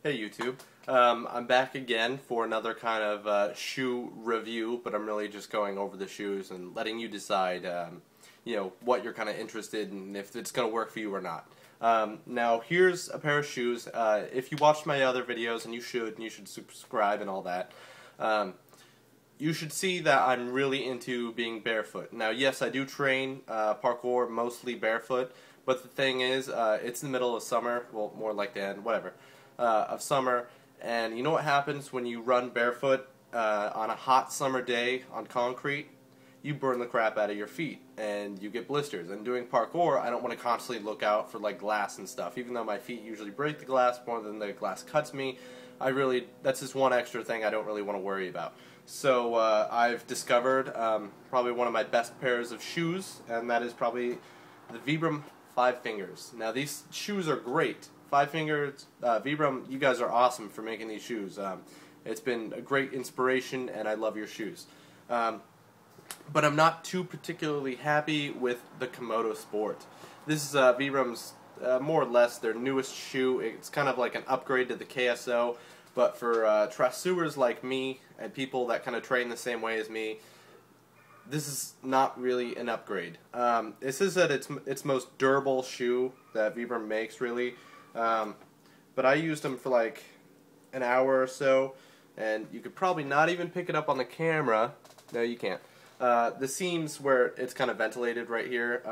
Hey YouTube, I'm back again for another kind of shoe review, but I'm really just going over the shoes and letting you decide, what you're kind of interested in, if it's going to work for you or not. Now here's a pair of shoes. If you watched my other videos, and you should subscribe and all that, you should see that I'm really into being barefoot. Now yes, I do train parkour mostly barefoot, but the thing is, it's in the middle of summer, well more like the end, whatever. Of summer, and you know what happens when you run barefoot on a hot summer day on concrete? You burn the crap out of your feet and you get blisters. And doing parkour, I don't want to constantly look out for like glass and stuff. Even though my feet usually break the glass more than the glass cuts me, that's just one extra thing I don't really want to worry about. So I've discovered probably one of my best pairs of shoes, and that is probably the VibramFiveFingers. Now these shoes are great. Five Fingers, Vibram, you guys are awesome for making these shoes. It's been a great inspiration, and I love your shoes. But I'm not too particularly happy with the Komodo Sport. This is Vibram's more or less their newest shoe. It's kind of like an upgrade to the KSO, but for traceurs like me and people that kind of train the same way as me, this is not really an upgrade. This is at its most durable shoe that Vibram makes, really. But I used them for like an hour or so, and you could probably not even pick it up on the camera. No, you can't. The seams where it's kind of ventilated right here,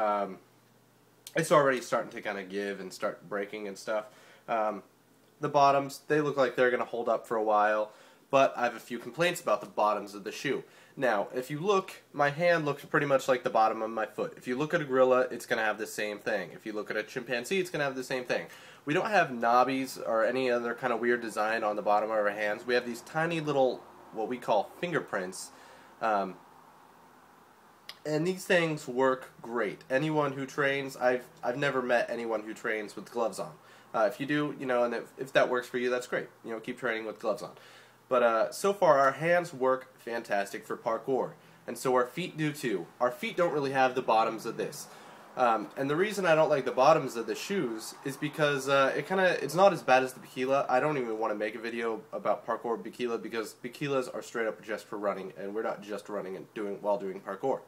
it's already starting to kind of give and start breaking and stuff. The bottoms, they look like they're going to hold up for a while, but I have a few complaints about the bottoms of the shoe. Now, if you look, my hand looks pretty much like the bottom of my foot. If you look at a gorilla, it's going to have the same thing. If you look at a chimpanzee, it's going to have the same thing. We don't have knobbies or any other kind of weird design on the bottom of our hands. We have these tiny little, what we call fingerprints. And these things work great. Anyone who trains, I've never met anyone who trains with gloves on. If you do, and if that works for you, that's great. Keep training with gloves on. But so far, our hands work fantastic for parkour, and so our feet do too. Our feet don't really have the bottoms of this, and the reason I don't like the bottoms of the shoes is because it's not as bad as the Bikila. I don't even want to make a video about parkour Bikila because Bikilas are straight up just for running, and we're not just running and while doing parkour.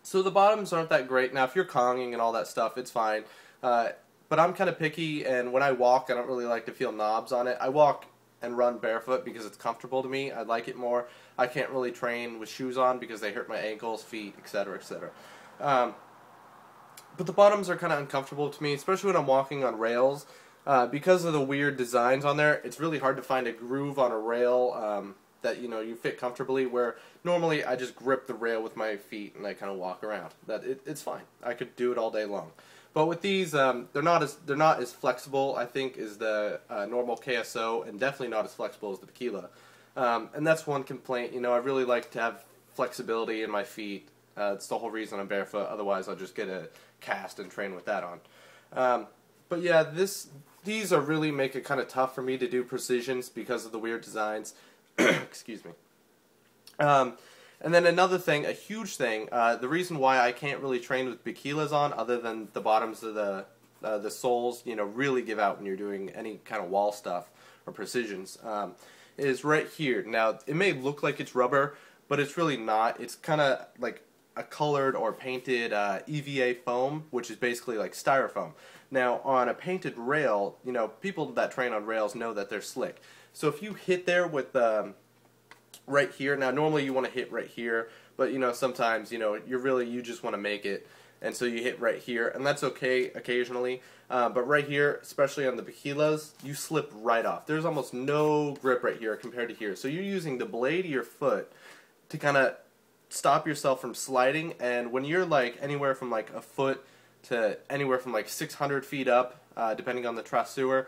So the bottoms aren't that great. Now, if you're Konging and all that stuff, it's fine. But I'm kind of picky, and when I walk, I don't really like to feel knobs on it. I walk and run barefoot because it's comfortable to me. I like it more. I can't really train with shoes on because they hurt my ankles, feet, etc., etc. But the bottoms are kind of uncomfortable to me, especially when I'm walking on rails. Because of the weird designs on there, it's really hard to find a groove on a rail that you fit comfortably, where normally I just grip the rail with my feet and I kind of walk around. It's fine. I could do it all day long. But with these, they're not as flexible, I think, as the normal KSO, and definitely not as flexible as the Bikila. And that's one complaint. I really like to have flexibility in my feet. It's the whole reason I'm barefoot. Otherwise, I'll just get a cast and train with that on. But yeah, these are really make it kind of tough for me to do precisions because of the weird designs. Excuse me. And then another thing, a huge thing, the reason why I can't really train with Bikilas on, other than the bottoms of the soles, really give out when you're doing any kind of wall stuff or precisions, is right here. Now, it may look like it's rubber, but it's really not. It's kind of like a colored or painted EVA foam, which is basically like styrofoam. Now, on a painted rail, people that train on rails know that they're slick. So if you hit there with right here. Now, normally you want to hit right here, but sometimes you just want to make it, and so you hit right here, and that's okay occasionally. But right here, especially on the Bikilas, you slip right off. There's almost no grip right here compared to here. So you're using the blade of your foot to kind of stop yourself from sliding. And when you're like anywhere from like a foot to anywhere from like 600 feet up, depending on the traceur,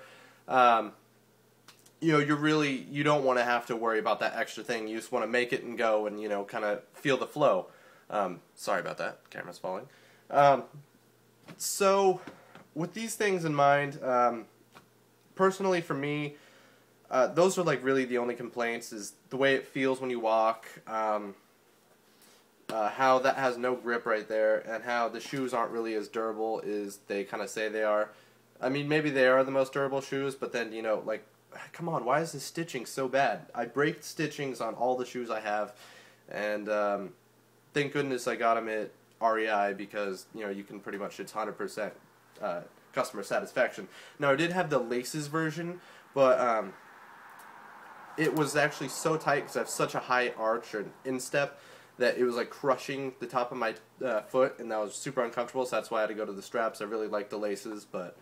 you don't want to have to worry about that extra thing. You just want to make it and go and, kind of feel the flow. Sorry about that. Camera's falling. So, with these things in mind, personally for me, those are like really the only complaints, is the way it feels when you walk, how that has no grip right there, and how the shoes aren't really as durable as they kind of say they are. I mean, maybe they are the most durable shoes, but then, like, come on, why is the stitching so bad? I break stitchings on all the shoes I have, and thank goodness I got them at REI because, you can pretty much, it's 100% customer satisfaction. Now, I did have the laces version, but it was actually so tight because I have such a high arch or instep that it was like crushing the top of my foot, and that was super uncomfortable, so that's why I had to go to the straps. I really like the laces, but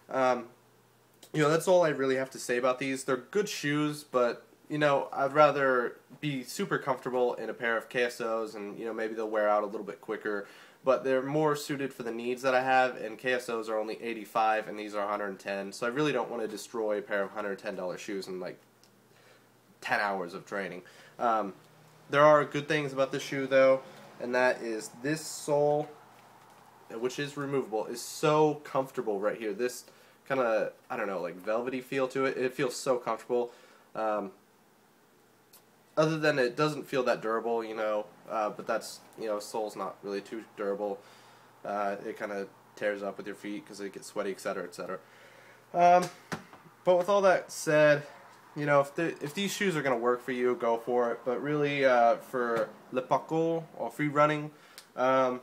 that's all I really have to say about these. They're good shoes, but I'd rather be super comfortable in a pair of KSOs, and maybe they'll wear out a little bit quicker, but they're more suited for the needs that I have, and KSOs are only $85 and these are $110, so I really don't want to destroy a pair of $110 shoes in like 10 hours of training. There are good things about this shoe though, and that is this sole, which is removable, is so comfortable right here. This kind of, I don't know, like velvety feel to it. It feels so comfortable. Other than it doesn't feel that durable, but that's, sole's not really too durable. It kind of tears up with your feet because it gets sweaty, etc., etc. But with all that said, if these shoes are going to work for you, go for it. But really, for le parkour or free running, they're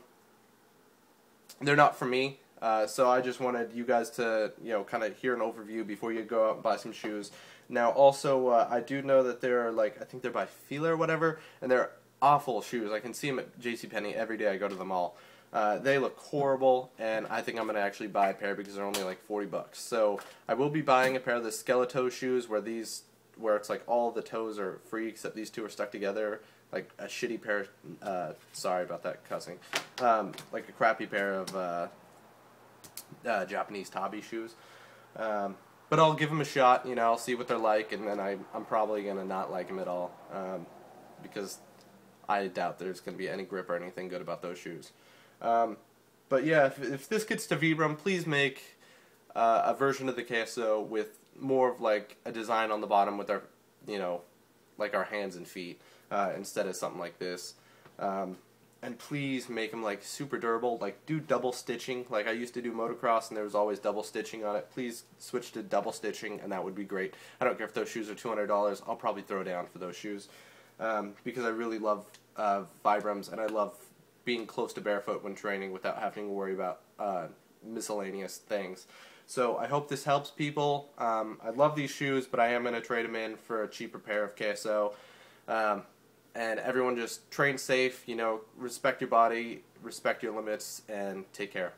not for me. So I just wanted you guys to, kind of hear an overview before you go out and buy some shoes. Now, also, I do know that they're like, I think they're by Fila or whatever, and they're awful shoes. I can see them at JCPenney every day I go to the mall. They look horrible, and I think I'm going to actually buy a pair because they're only like $40. So I will be buying a pair of the Skeleto shoes where it's like all the toes are free except these two are stuck together. Like a shitty pair, sorry about that cussing, like a crappy pair of Japanese tabi shoes. But I'll give them a shot, I'll see what they're like, and then I'm probably going to not like them at all, because I doubt there's going to be any grip or anything good about those shoes. But yeah, if this gets to Vibram, please make a version of the KSO with more of like a design on the bottom with our, like our hands and feet, instead of something like this. And please make them like super durable, like do double stitching, like I used to do motocross and there was always double stitching on it. Please switch to double stitching and that would be great. I don't care if those shoes are $200, I'll probably throw down for those shoes, because I really love Vibrams, and I love being close to barefoot when training without having to worry about miscellaneous things. So I hope this helps people. I love these shoes, but I am going to trade them in for a cheaper pair of KSO. And everyone just train safe, respect your body, respect your limits, and take care.